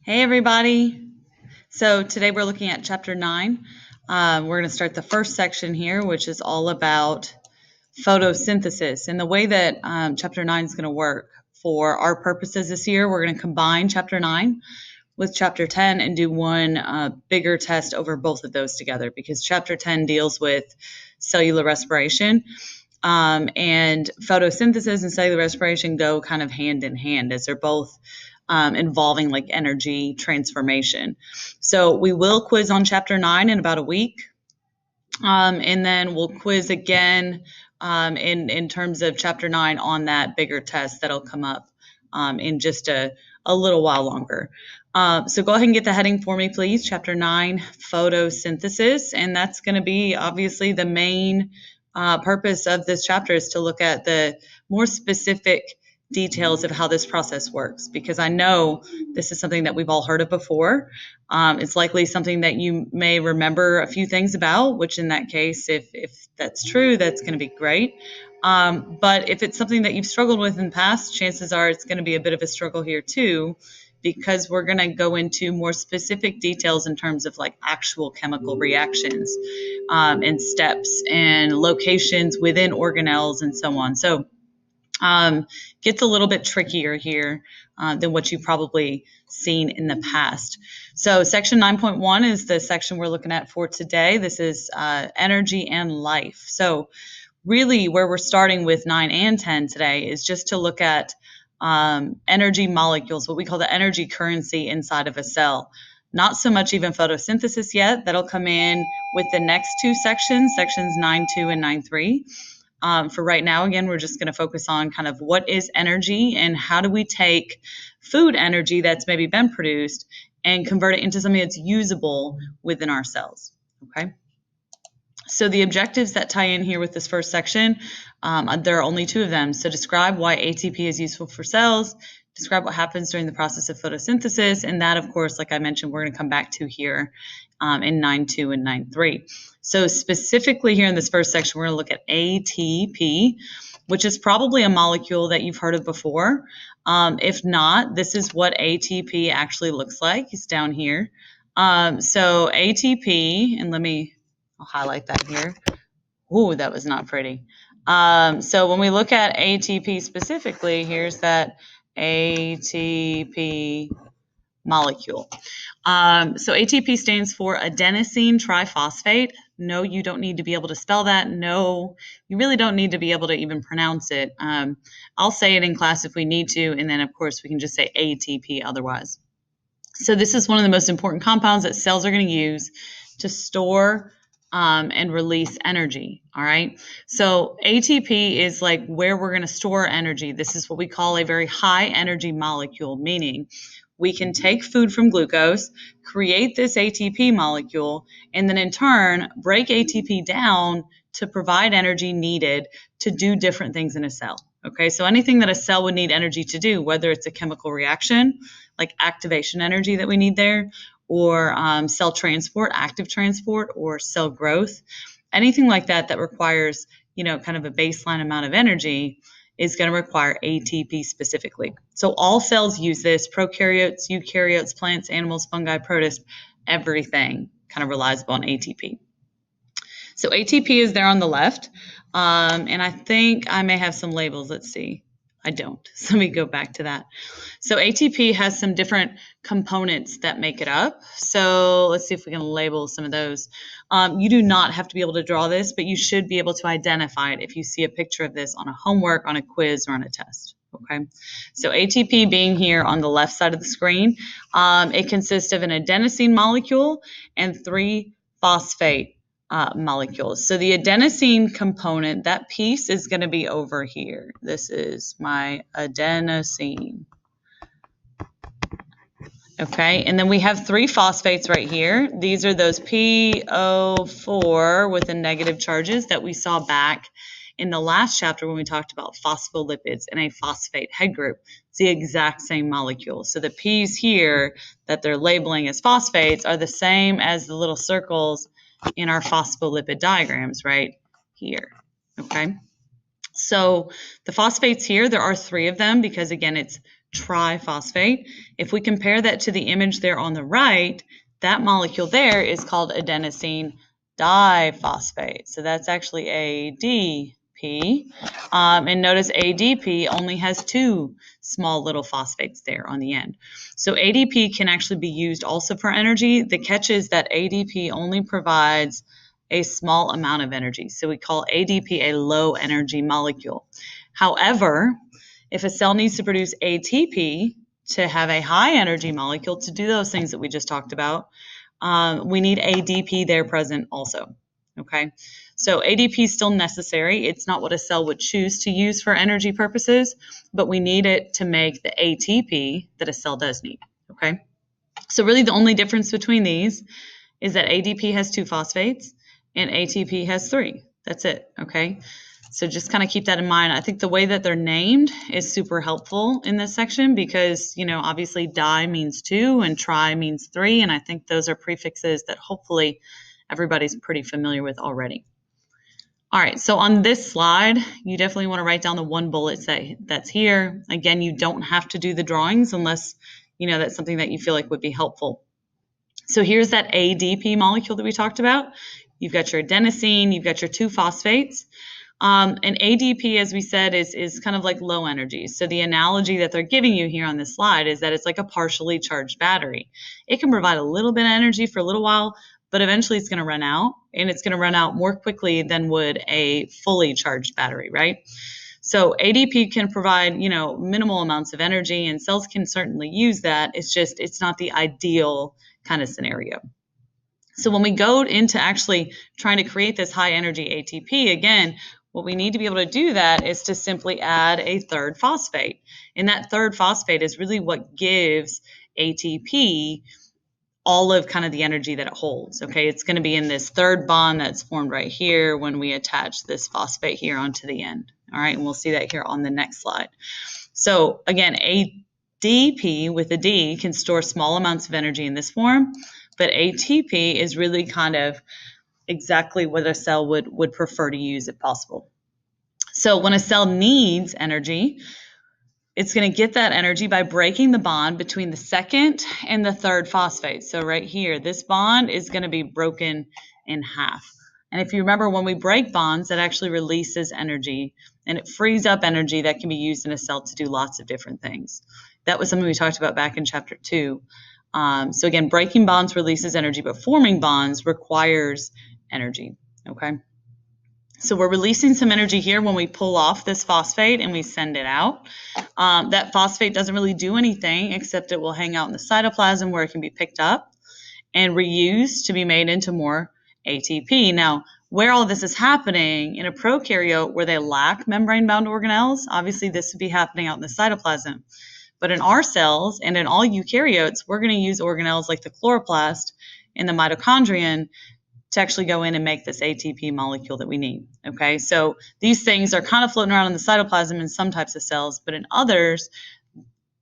Hey everybody. So today we're looking at chapter 9. We're going to start the first section here, which is all about photosynthesis. And the way that chapter 9 is going to work for our purposes this year, we're going to combine chapter 9 with chapter 10 and do one bigger test over both of those together, because chapter 10 deals with cellular respiration. And photosynthesis and cellular respiration go kind of hand in hand, as they're both involving like energy transformation. So we will quiz on chapter 9 in about a week. And then we'll quiz again in terms of chapter 9 on that bigger test that'll come up in just a little while longer. So go ahead and get the heading for me, please. Chapter 9, photosynthesis. And that's going to be obviously the main purpose of this chapter, is to look at the more specific details of how this process works, because I know this is something that we've all heard of before. It's likely something that you may remember a few things about, which in that case, if that's true, that's going to be great. But if it's something that you've struggled with in the past, chances are it's going to be a bit of a struggle here too, because we're going to go into more specific details in terms of like actual chemical reactions and steps and locations within organelles and so on. So gets a little bit trickier here than what you've probably seen in the past. So section 9.1 is the section we're looking at for today. This is energy and life. So really where we're starting with 9 and 10 today is just to look at energy molecules, what we call the energy currency inside of a cell. Not so much even photosynthesis yet. That'll come in with the next two sections, sections 9.2 and 9.3. For right now, again, we're just going to focus on kind of what is energy and how do we take food energy that's maybe been produced and convert it into something that's usable within our cells. Okay. So the objectives that tie in here with this first section, there are only two of them. So describe why ATP is useful for cells, describe what happens during the process of photosynthesis, and that, of course, like I mentioned, we're going to come back to here in 9.2 and 9.3. So specifically here in this first section, we're going to look at ATP, which is probably a molecule that you've heard of before. If not, this is what ATP actually looks like. It's down here. So ATP, and I'll highlight that here. Ooh, that was not pretty. So when we look at ATP specifically, here's that ATP molecule. So ATP stands for adenosine triphosphate. No, you don't need to be able to spell that. No, you really don't need to be able to even pronounce it. I'll say it in class if we need to, and then of course we can just say ATP otherwise. So this is one of the most important compounds that cells are going to use to store and release energy. All right. So ATP is like where we're going to store energy. This is what we call a very high energy molecule, meaning we can take food from glucose, create this ATP molecule, and then in turn break ATP down to provide energy needed to do different things in a cell. Okay, so anything that a cell would need energy to do, whether it's a chemical reaction, like activation energy that we need there, or cell transport, active transport, or cell growth, anything like that that requires, kind of a baseline amount of energy is going to require ATP specifically. So all cells use this: prokaryotes, eukaryotes, plants, animals, fungi, protists, everything kind of relies upon ATP. So ATP is there on the left, and I think I may have some labels. Let's see. I don't. So let me go back to that. So ATP has some different components that make it up. So let's see if we can label some of those. You do not have to be able to draw this, but you should be able to identify it if you see a picture of this on a homework, on a quiz, or on a test. Okay. So ATP being here on the left side of the screen, it consists of an adenosine molecule and 3 phosphate molecules. So the adenosine component, that piece is going to be over here. This is my adenosine. Okay, and then we have 3 phosphates right here. These are those PO4 with the negative charges that we saw back in the last chapter when we talked about phospholipids and a phosphate head group. It's the exact same molecule. So the P's here that they're labeling as phosphates are the same as the little circles in our phospholipid diagrams right here. Okay, so the phosphates here, there are 3 of them because, again, it's triphosphate. If we compare that to the image there on the right, that molecule there is called adenosine diphosphate. So that's actually ADP. And notice ADP only has two small little phosphates there on the end. So ADP can actually be used also for energy. The catch is that ADP only provides a small amount of energy. So we call ADP a low energy molecule. However, if a cell needs to produce ATP to have a high energy molecule to do those things that we just talked about, we need ADP there present also. Okay, so ADP is still necessary. It's not what a cell would choose to use for energy purposes, but we need it to make the ATP that a cell does need. Okay, so really the only difference between these is that ADP has two phosphates and ATP has three. That's it. Okay, so just kind of keep that in mind. I think the way that they're named is super helpful in this section because, obviously di means two and tri means three. And I think those are prefixes that hopefully everybody's pretty familiar with already. All right, so on this slide, you definitely want to write down the one bullet that's here. Again, you don't have to do the drawings unless, that's something that you feel like would be helpful. So here's that ADP molecule that we talked about. You've got your adenosine, you've got your two phosphates. And ADP, as we said, is kind of like low energy. So the analogy that they're giving you here on this slide is that it's like a partially charged battery. It can provide a little bit of energy for a little while, but eventually it's going to run out, and it's going to run out more quickly than would a fully charged battery, right? So ADP can provide, minimal amounts of energy, and cells can certainly use that. It's not the ideal kind of scenario. So when we go into actually trying to create this high energy ATP, again, what we need to be able to do that is to simply add a third phosphate. And that third phosphate is really what gives ATP all of kind of the energy that it holds. Okay, it's going to be in this third bond that's formed right here when we attach this phosphate here onto the end. All right, and we'll see that here on the next slide. So again, ADP with a D can store small amounts of energy in this form, but ATP is really kind of exactly what a cell would prefer to use if possible. So when a cell needs energy, it's going to get that energy by breaking the bond between the second and the third phosphate. So right here, this bond is going to be broken in half. And if you remember, when we break bonds, that actually releases energy, and it frees up energy that can be used in a cell to do lots of different things. That was something we talked about back in chapter 2. So again, breaking bonds releases energy, but forming bonds requires energy, okay? So we're releasing some energy here when we pull off this phosphate and we send it out. That phosphate doesn't really do anything except it will hang out in the cytoplasm where it can be picked up and reused to be made into more ATP. Now, where all this is happening in a prokaryote where they lack membrane-bound organelles, obviously this would be happening out in the cytoplasm. But in our cells and in all eukaryotes, we're going to use organelles like the chloroplast and the mitochondrion to actually go in and make this ATP molecule that we need, okay? So these things are kind of floating around in the cytoplasm in some types of cells, but in others,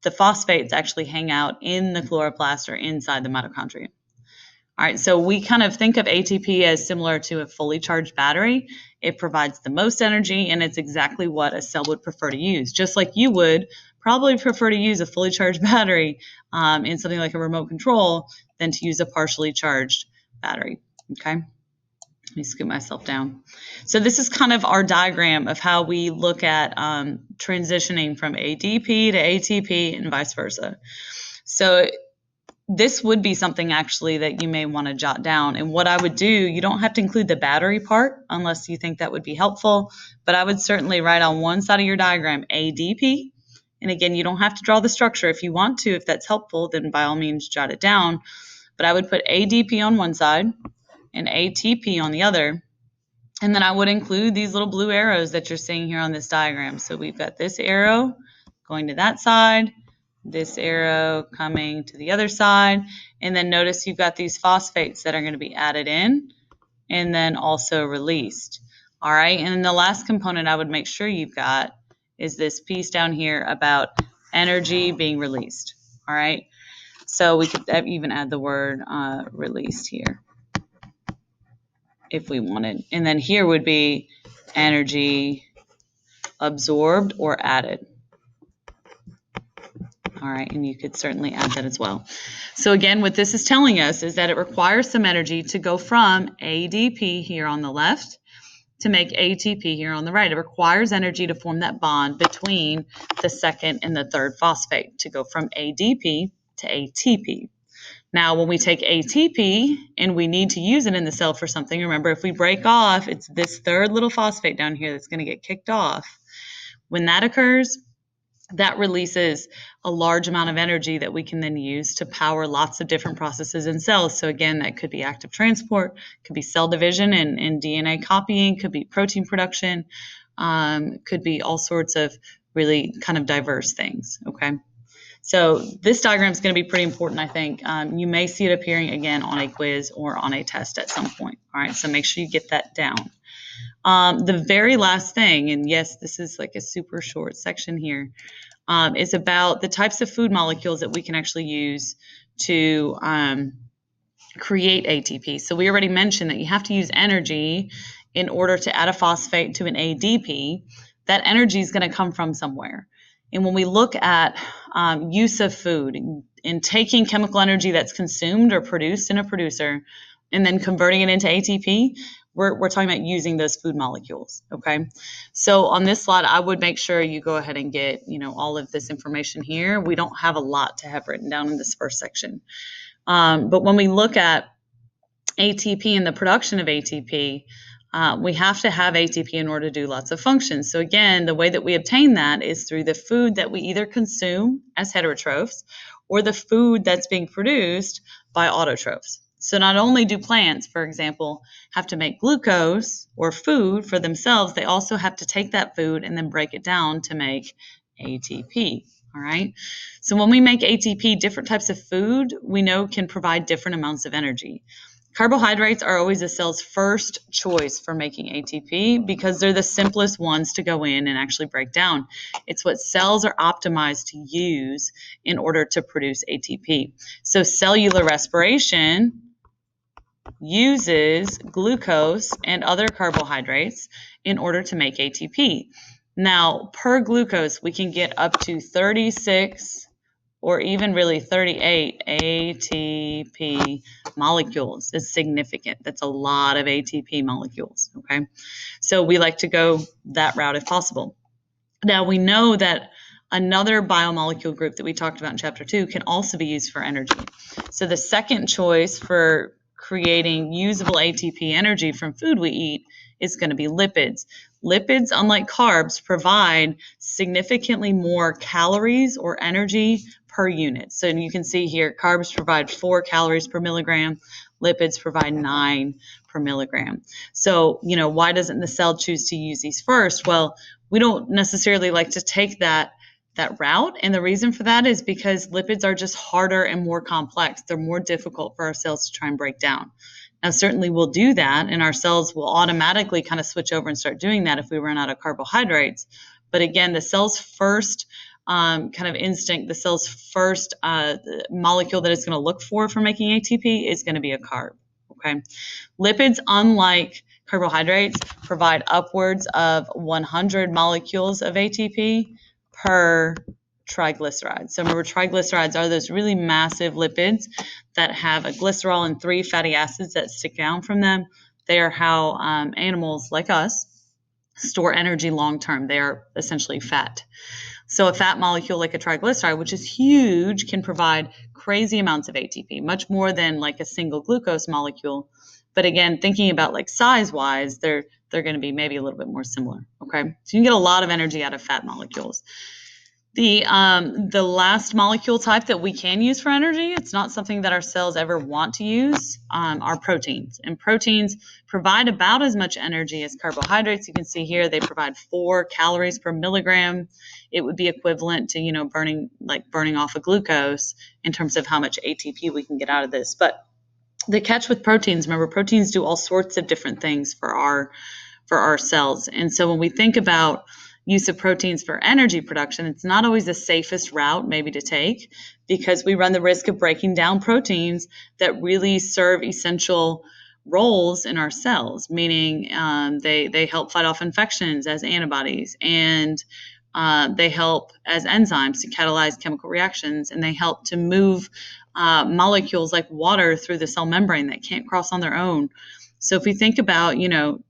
the phosphates actually hang out in the chloroplast or inside the mitochondria. All right, so we kind of think of ATP as similar to a fully charged battery. It provides the most energy, and it's exactly what a cell would prefer to use, just like you would probably prefer to use a fully charged battery in something like a remote control than to use a partially charged battery. Okay, let me scoot myself down. So this is kind of our diagram of how we look at transitioning from ADP to ATP and vice versa. So this would be something actually that you may want to jot down. And what I would do, you don't have to include the battery part unless you think that would be helpful, but I would certainly write on one side of your diagram ADP. And again, you don't have to draw the structure. If you want to, if that's helpful, then by all means jot it down. But I would put ADP on one side and ATP on the other. And then I would include these little blue arrows that you're seeing here on this diagram. So we've got this arrow going to that side, this arrow coming to the other side, and then notice you've got these phosphates that are going to be added in and then also released. All right, and then the last component I would make sure you've got is this piece down here about energy being released. All right, so we could even add the word released here if we wanted. And then here would be energy absorbed or added. All right, and you could certainly add that as well. So again, what this is telling us is that it requires some energy to go from ADP here on the left to make ATP here on the right. It requires energy to form that bond between the second and the third phosphate to go from ADP to ATP. Now, when we take ATP and we need to use it in the cell for something, remember, if we break off, it's this third little phosphate down here that's going to get kicked off. When that occurs, that releases a large amount of energy that we can then use to power lots of different processes in cells. So again, that could be active transport, could be cell division and DNA copying, could be protein production, could be all sorts of really kind of diverse things, okay? So this diagram is going to be pretty important, I think. You may see it appearing again on a quiz or on a test at some point, all right? So make sure you get that down. The very last thing, and yes, this is like a super short section here, is about the types of food molecules that we can actually use to create ATP. So we already mentioned that you have to use energy in order to add a phosphate to an ADP. That energy is going to come from somewhere. And when we look at use of food and taking chemical energy that's consumed or produced in a producer and then converting it into ATP, we're talking about using those food molecules, okay? So on this slide, I would make sure you go ahead and get, all of this information here. We don't have a lot to have written down in this first section. But when we look at ATP and the production of ATP, we have to have ATP in order to do lots of functions. So again, the way that we obtain that is through the food that we either consume as heterotrophs or the food that's being produced by autotrophs. So not only do plants, for example, have to make glucose or food for themselves, they also have to take that food and then break it down to make ATP. All right. So when we make ATP, different types of food we know can provide different amounts of energy. Carbohydrates are always a cell's first choice for making ATP because they're the simplest ones to go in and actually break down. It's what cells are optimized to use in order to produce ATP. So cellular respiration uses glucose and other carbohydrates in order to make ATP. Now, per glucose, we can get up to 36 or even really 38 ATP molecules. Is significant. That's a lot of ATP molecules, okay? So we like to go that route if possible. Now, we know that another biomolecule group that we talked about in chapter 2 can also be used for energy. So the second choice for creating usable ATP energy from food we eat is going to be lipids. Lipids, unlike carbs, provide significantly more calories or energy per unit. So you can see here, carbs provide 4 calories per milligram, lipids provide 9 per milligram. So, why doesn't the cell choose to use these first? Well, we don't necessarily like to take that route. And the reason for that is because lipids are just harder and more complex. They're more difficult for our cells to try and break down. Now, certainly we'll do that, and our cells will automatically kind of switch over and start doing that if we run out of carbohydrates. But again, the cell's first kind of instinct, the cell's first molecule that it's going to look for making ATP is going to be a carb. Okay, lipids, unlike carbohydrates, provide upwards of 100 molecules of ATP per triglyceride. So remember, triglycerides are those really massive lipids that have a glycerol and 3 fatty acids that stick down from them. They are how animals like us store energy long term. They are essentially fat. So a fat molecule like a triglyceride, which is huge, can provide crazy amounts of ATP, much more than like a single glucose molecule. But again, thinking about like size-wise, they're going to be maybe a little bit more similar, okay? So you can get a lot of energy out of fat molecules. The last molecule type that we can use for energy, it's not something that our cells ever want to use, are proteins. And proteins provide about as much energy as carbohydrates. You can see here they provide 4 calories per milligram. It would be equivalent to, burning off a glucose in terms of how much ATP we can get out of this. But the catch with proteins, remember, proteins do all sorts of different things for our cells. And so when we think about use of proteins for energy production, it's not always the safest route maybe to take because we run the risk of breaking down proteins that really serve essential roles in our cells, meaning they help fight off infections as antibodies, and They help as enzymes to catalyze chemical reactions, and they help to move molecules like water through the cell membrane that can't cross on their own. So if we think about,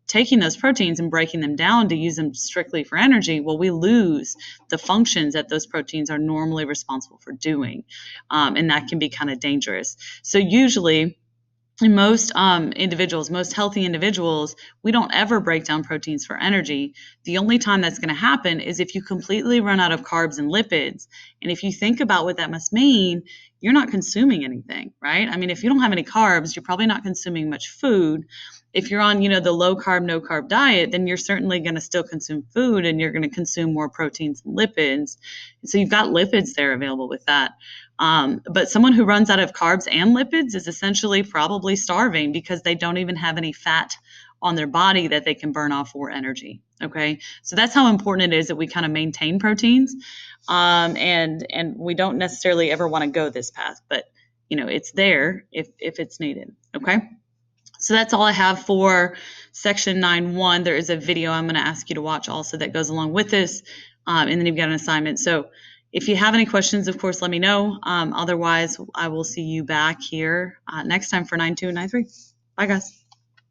taking those proteins and breaking them down to use them strictly for energy, well, we lose the functions that those proteins are normally responsible for doing. And that can be kind of dangerous. So usually, in most individuals, most healthy individuals, we don't ever break down proteins for energy. The only time that's going to happen is if you completely run out of carbs and lipids. And if you think about what that must mean, you're not consuming anything, right? I mean, if you don't have any carbs, you're probably not consuming much food. If you're on, the low carb, no carb diet, then you're certainly going to still consume food, and you're going to consume more proteins and lipids. So you've got lipids there available with that. But someone who runs out of carbs and lipids is essentially probably starving because they don't even have any fat on their body that they can burn off for energy. Okay, so that's how important it is that we kind of maintain proteins, and we don't necessarily ever want to go this path, but it's there if it's needed. Okay. So that's all I have for section 9.1. There is a video I'm going to ask you to watch also that goes along with this, and then you've got an assignment. So if you have any questions, of course, let me know. Otherwise, I will see you back here next time for 9.2 and 9.3. Bye, guys.